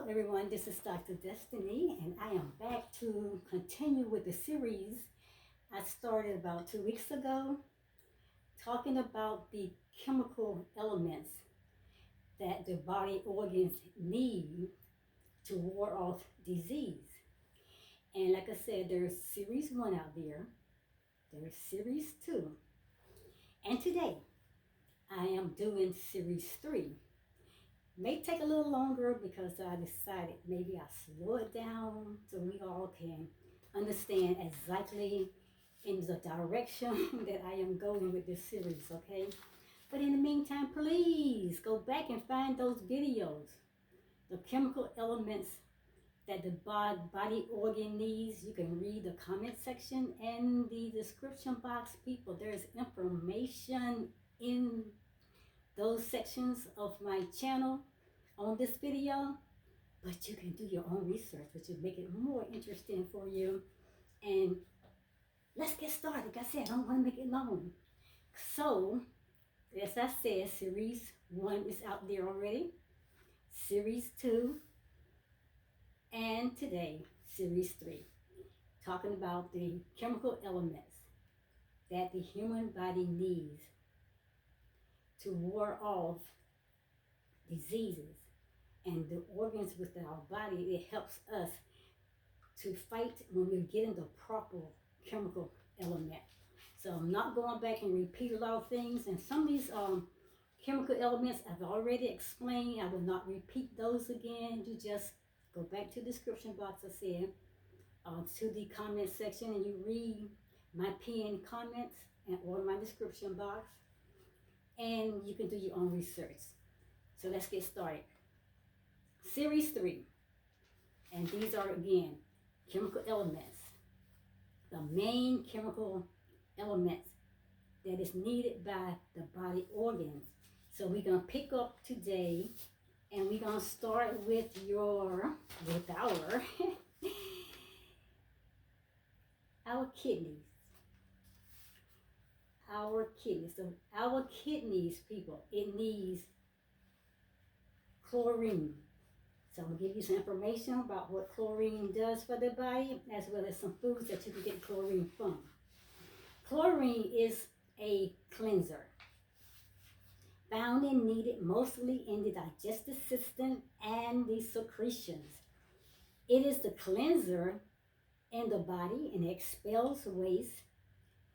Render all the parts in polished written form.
everyone, this is Dr. Destiny, and I am back to continue with the series I started about 2 weeks ago, talking about the chemical elements that the body organs need to ward off disease. And like I said, there's series 1 out there, there's series 2, and today I am doing series 3. May take a little longer because I decided maybe I'll slow it down so we all can understand exactly in the direction that I am going with this series, okay? But in the meantime, please go back and find those videos, the chemical elements that the body organ needs. You can read the comment section and the description box, people. There's information in those sections of my channel on this video, but you can do your own research, which will make it more interesting for you. And let's get started. Like I said, I don't want to make it long. So, as I said, series 1 is out there already, series 2, and today, series 3, talking about the chemical elements that the human body needs to ward off diseases. And the organs within our body, it helps us to fight when we're getting the proper chemical element. So I'm not going back and repeat a lot of things. And some of these chemical elements I've already explained. I will not repeat those again. You just go back to the description box, I said, to the comment section, and you read my pinned comments or my description box. And you can do your own research. So let's get started. Series 3, and these are again chemical elements, the main chemical elements that is needed by the body organs. So we're going to pick up today, and we're going to start with our kidneys. So our kidneys, people, it needs chlorine. So I'm going to give you some information about what chlorine does for the body, as well as some foods that you can get chlorine from. Chlorine is a cleanser, found and needed mostly in the digestive system and the secretions. It is the cleanser in the body and expels waste.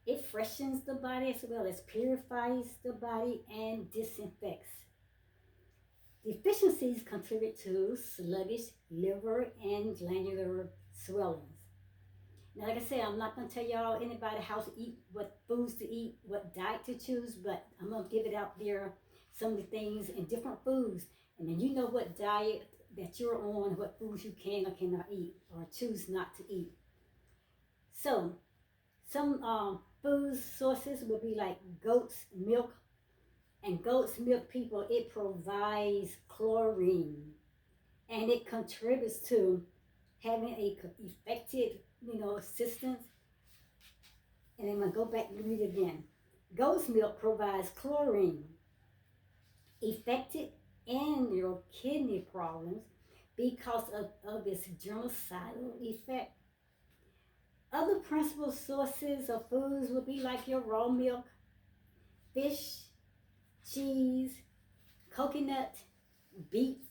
It freshens the body as well as purifies the body and disinfects. Deficiencies contribute to sluggish liver and glandular swellings. Now, like I said, I'm not going to tell y'all anybody how to eat, what foods to eat, what diet to choose, but I'm going to give it out there, some of the things in different foods. And then you know what diet that you're on, what foods you can or cannot eat or choose not to eat. So, some food sources would be like goat's milk. And goat's milk, people, it provides chlorine, and it contributes to having a effective, assistance. And I'm going to go back and read it again. Goat's milk provides chlorine, effective in your kidney problems because of its germicidal effect. Other principal sources of foods would be like your raw milk, fish, cheese, coconut, beets,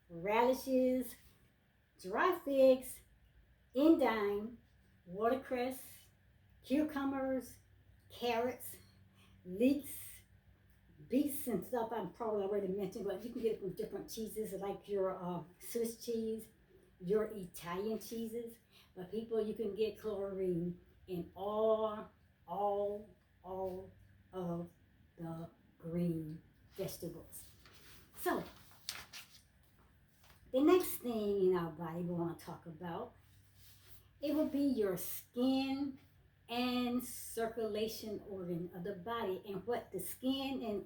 radishes, dry figs, endive, watercress, cucumbers, carrots, leeks, beets and stuff I've probably already mentioned, but you can get it from different cheeses like your Swiss cheese, your Italian cheeses. But people, you can get chlorine in all of the green vegetables. So, the next thing in our body we want to talk about, it will be your skin and circulation organ of the body. And what the skin and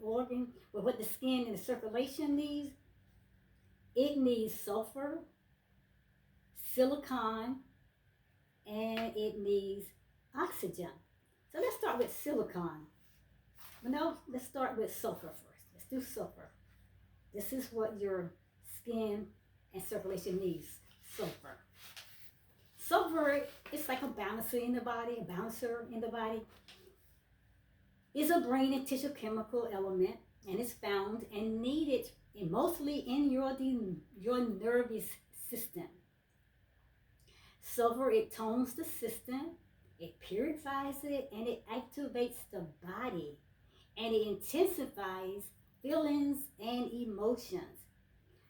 the circulation needs, it needs sulfur, silicon, and it needs oxygen. So let's start with silicon. No, let's start with sulfur first. Let's do sulfur. This is what your skin and circulation needs sulfur. Sulfur is like a balancer in the body, a balancer in the body. It's a brain and tissue chemical element, and it's found and needed mostly in your nervous system. Sulfur, it tones the system, it purifies it, and it activates the body, and it intensifies feelings and emotions.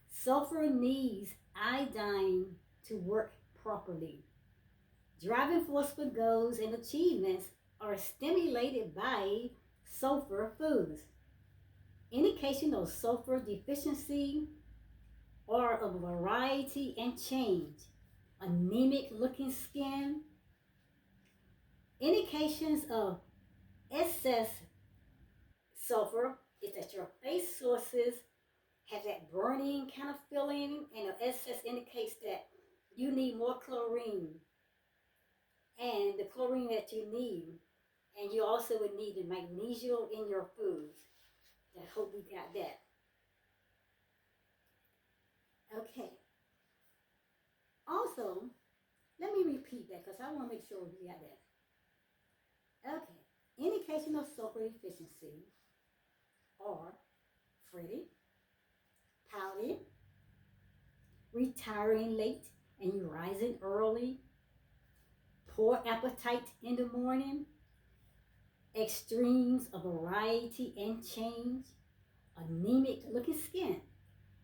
Sulfur needs iodine to work properly. Driving force for goals and achievements are stimulated by sulfur foods. Indication of sulfur deficiency are of variety and change. Anemic looking skin. Indications of excess sulfur is that your face sources have that burning kind of feeling, and the excess indicates that you need more chlorine, and the chlorine that you need, and you also would need the magnesium in your foods. I hope we got that. Okay. Also, let me repeat that because I want to make sure we got that. Okay. Indication of sulfur deficiency are fretty, pouty, retiring late and you rising early, poor appetite in the morning, extremes of variety and change, anemic looking skin.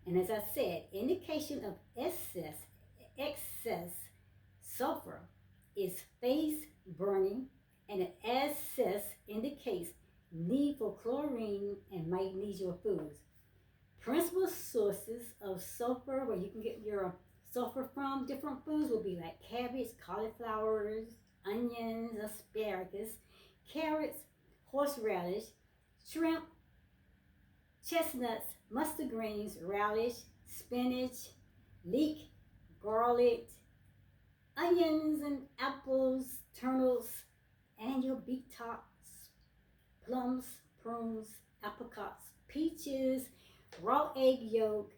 And as I said, indication of excess sulfur is face burning, and an excess indicates need for chlorine and magnesium foods. Principal sources of sulfur, where you can get your sulfur from different foods, will be like cabbage, cauliflowers, onions, asparagus, carrots, horseradish, shrimp, chestnuts, mustard greens, relish, spinach, leek, garlic, onions and apples, turnips, and your beet tops, plums, prunes, apricots, peaches, raw egg yolk,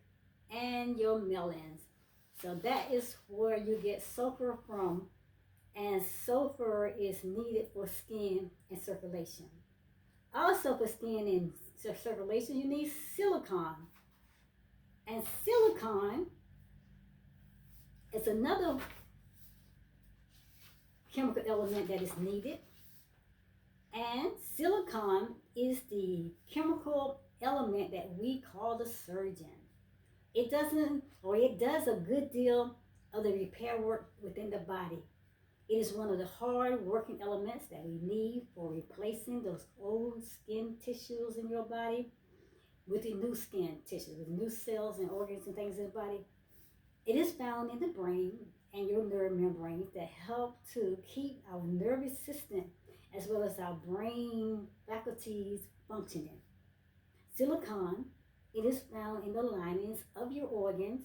and your melons. So that is where you get sulfur from, and sulfur is needed for skin and circulation. Also for skin and circulation, you need silicon. And silicon is another chemical element that is needed. And silicon is the chemical element that we call the surgeon. It does a good deal of the repair work within the body. It is one of the hard working elements that we need for replacing those old skin tissues in your body with the new skin tissue, with new cells and organs and things in the body. It is found in the brain and your nerve membranes that help to keep our nervous system as well as our brain faculties functioning. Silicon, it is found in the linings of your organs,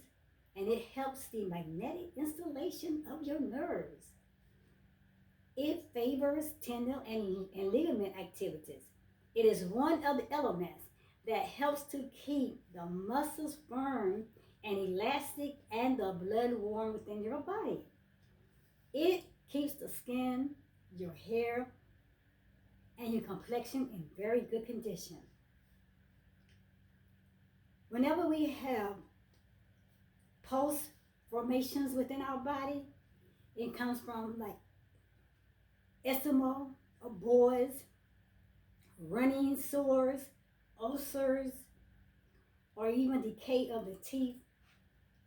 and it helps the magnetic installation of your nerves. It favors tendon and ligament activities. It is one of the elements that helps to keep the muscles firm and elastic and the blood warm within your body. It keeps the skin, your hair, and your complexion in very good condition. Whenever we have pulse formations within our body, it comes from like eczema or boils, running sores, ulcers, or even decay of the teeth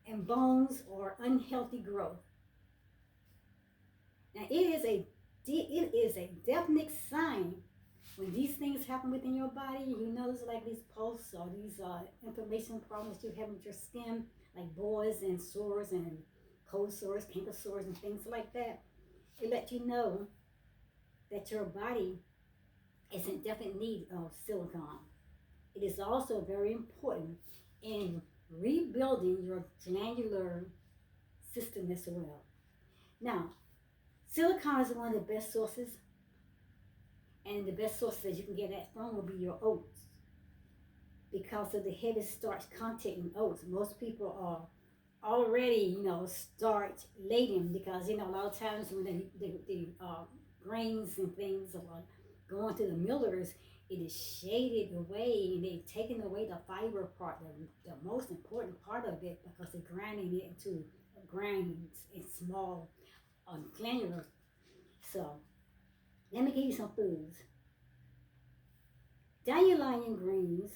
and bones or unhealthy growth. Now it is a definite sign when these things happen within your body. You notice like these pulse or these inflammation problems you have with your skin, like boils and sores and cold sores, canker sores, and things like that. It lets you know that your body is in definite need of silicon. It is also very important in rebuilding your glandular system as well. Now, silicon is one of the best sources, and the best sources that you can get that from will be your oats because of the heavy starch content in oats. Most people are already, start laden, because a lot of times when the grains and things are going to the millers, it is shaded away and they're taking away the fiber part, the most important part of it, because they're grinding it into grains in small granular. So let me give you some foods: dandelion greens,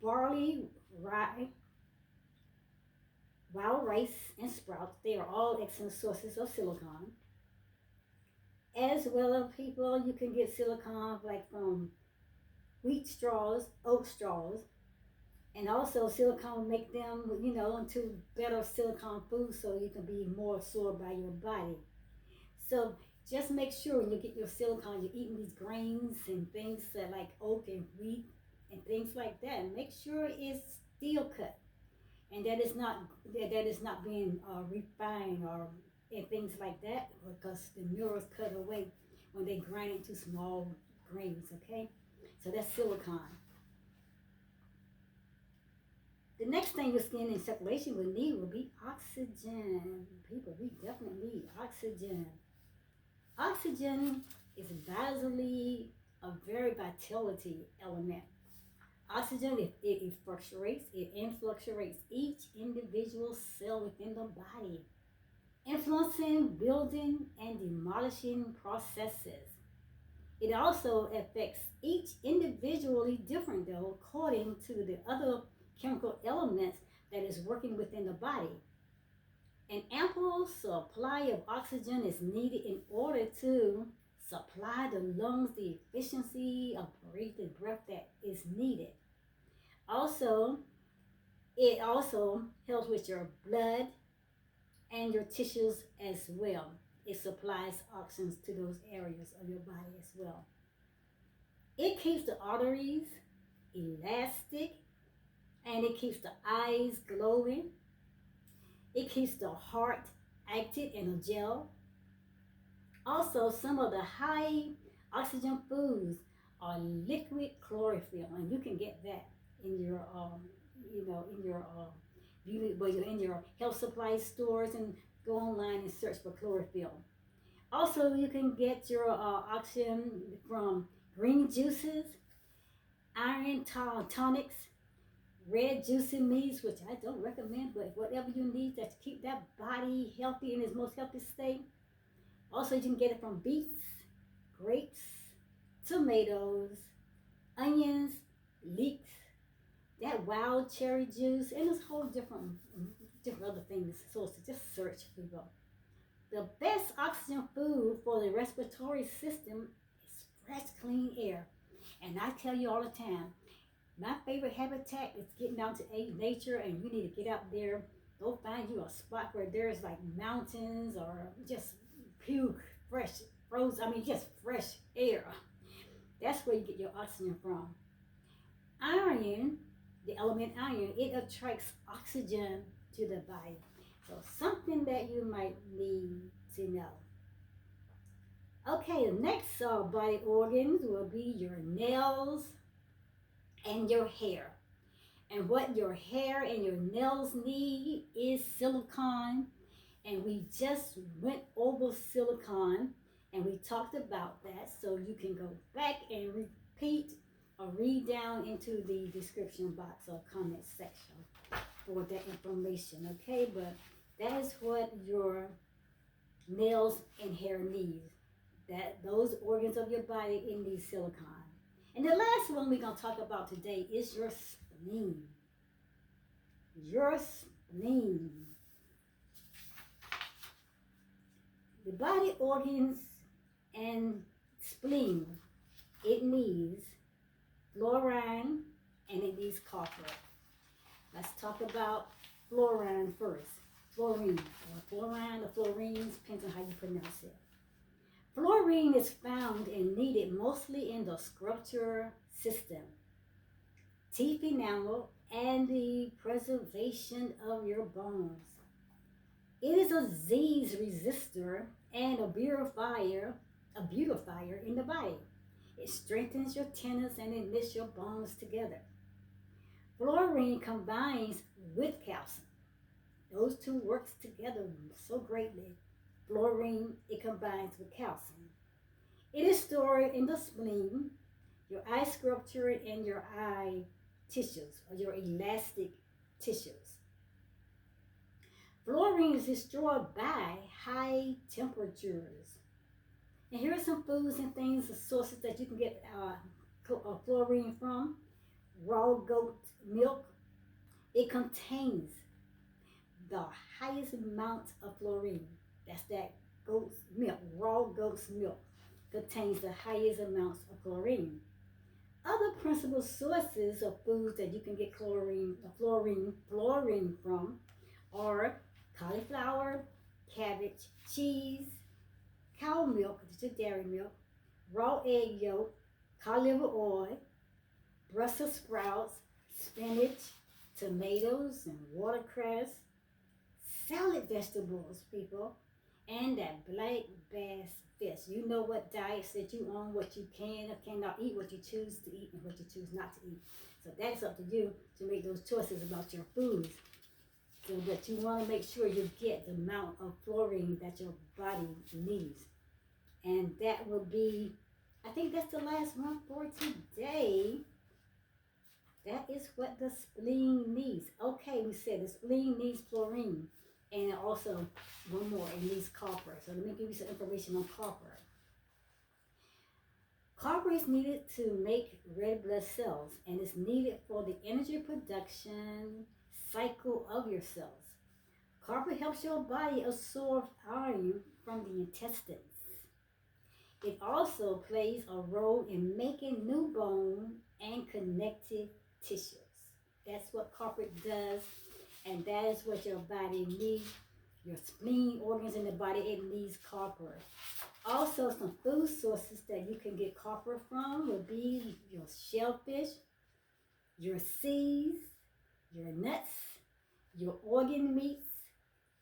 barley, rye, wild rice, and sprouts. They are all excellent sources of silicon. As well as people, you can get silicon like from wheat straws, oat straws, and also silicone make them, into better silicone foods so you can be more absorbed by your body. So just make sure when you get your silicone, you're eating these grains and things that like oat and wheat and things like that. Make sure it's steel cut and that is not being refined or and things like that, because the minerals cut away when they grind into small grains. Okay, so that's silicon. The next thing your skin and circulation will need will be oxygen. People, we definitely need oxygen. Oxygen is basically a very vitality element. Oxygen, it fluctuates, it influctuates each individual cell within the body, influencing building and demolishing processes. It also affects each individually different, though, according to the other chemical elements that is working within the body. An ample supply of oxygen is needed in order to supply the lungs the efficiency of breathing breath that is needed. Also, it also helps with your blood and your tissues as well. It supplies oxygen to those areas of your body as well. It keeps the arteries elastic and it keeps the eyes glowing. It keeps the heart active in a gel. Also, some of the high oxygen foods are liquid chlorophyll, and you can get that in your, in your beauty, well, you're in your health supply stores, and go online and search for chlorophyll. Also, you can get your oxygen from green juices, iron tonics, red juicy meats, which I don't recommend, but whatever you need to keep that body healthy in its most healthy state. Also, you can get it from beets, grapes, tomatoes, onions, leeks, that wild cherry juice, and there's whole different other things. So just search, people. The best oxygen food for the respiratory system is fresh, clean air. And I tell you all the time, my favorite habitat is getting out to nature, and you need to get out there. Go find you a spot where there's like mountains or just pure, fresh, frozen, just fresh air. That's where you get your oxygen from. Iron, the element iron, it attracts oxygen to the body. So something that you might need to know. Okay, the next body organs will be your nails and your hair. And what your hair and your nails need is silicone. And we just went over silicone and we talked about that. So you can go back and repeat or read down into the description box or comment section for that information. Okay, but that is what your nails and hair need. That those organs of your body in the silicone. And the last one we're going to talk about today is your spleen. Your spleen. The body organs and spleen, it needs chlorine and it needs copper. Let's talk about fluorine first. Fluorine, or fluorine, or fluorines, depends on how you pronounce it. Fluorine is found and needed mostly in the skeletal system, teeth enamel, and the preservation of your bones. It is a disease resistor and a beautifier in the body. It strengthens your tendons and it knits your bones together. Fluorine combines with calcium. Those two works together so greatly. Fluorine, it combines with calcium. It is stored in the spleen, your eye structure, and your eye tissues, or your elastic tissues. Fluorine is destroyed by high temperatures. And here are some foods and things, the sources that you can get fluorine from. Raw goat milk, it contains the highest amount of fluorine. That's that goat's milk. Raw goat's milk contains the highest amounts of chlorine. Other principal sources of foods that you can get fluorine from are cauliflower, cabbage, cheese, cow milk, which is dairy milk, raw egg yolk, cod liver oil, Brussels sprouts, spinach, tomatoes, and watercress, salad vegetables, people, and that black bass fish. You know what diets that you on, what you can or cannot eat, what you choose to eat, and what you choose not to eat. So that's up to you to make those choices about your foods. So that you want to make sure you get the amount of fluorine that your body needs. And that will be, I think that's the last one for today. That is what the spleen needs. Okay, we said the spleen needs fluorine. And also, one more, it needs copper. So let me give you some information on copper. Copper is needed to make red blood cells and is needed for the energy production cycle of your cells. Copper helps your body absorb iron from the intestines. It also plays a role in making new bone and connective tissues. That's what copper does, and that is what your body needs. Your spleen organs in the body, it needs copper. Also, some food sources that you can get copper from would be your shellfish, your seeds, your nuts, your organ meats,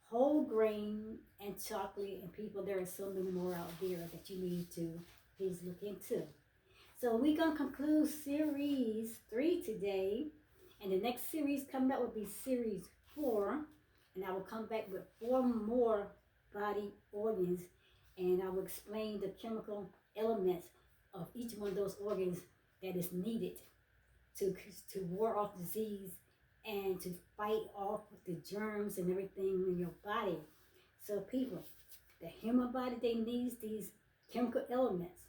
whole grain, and chocolate. And people, there are so many more out there that you need to please look into. So we're going to conclude series 3 today. And the next series coming up will be series 4. And I will come back with 4 more body organs. And I will explain the chemical elements of each one of those organs that is needed to ward off disease and to fight off the germs and everything in your body. So people, the human body, they needs these chemical elements.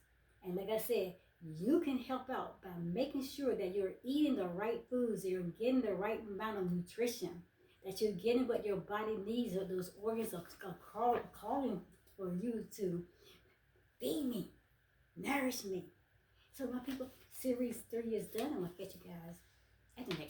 And like I said, you can help out by making sure that you're eating the right foods, that you're getting the right amount of nutrition, that you're getting what your body needs, or those organs are calling for you to feed me, nourish me. So my people, series 3 is done. I'm going to catch you guys at the next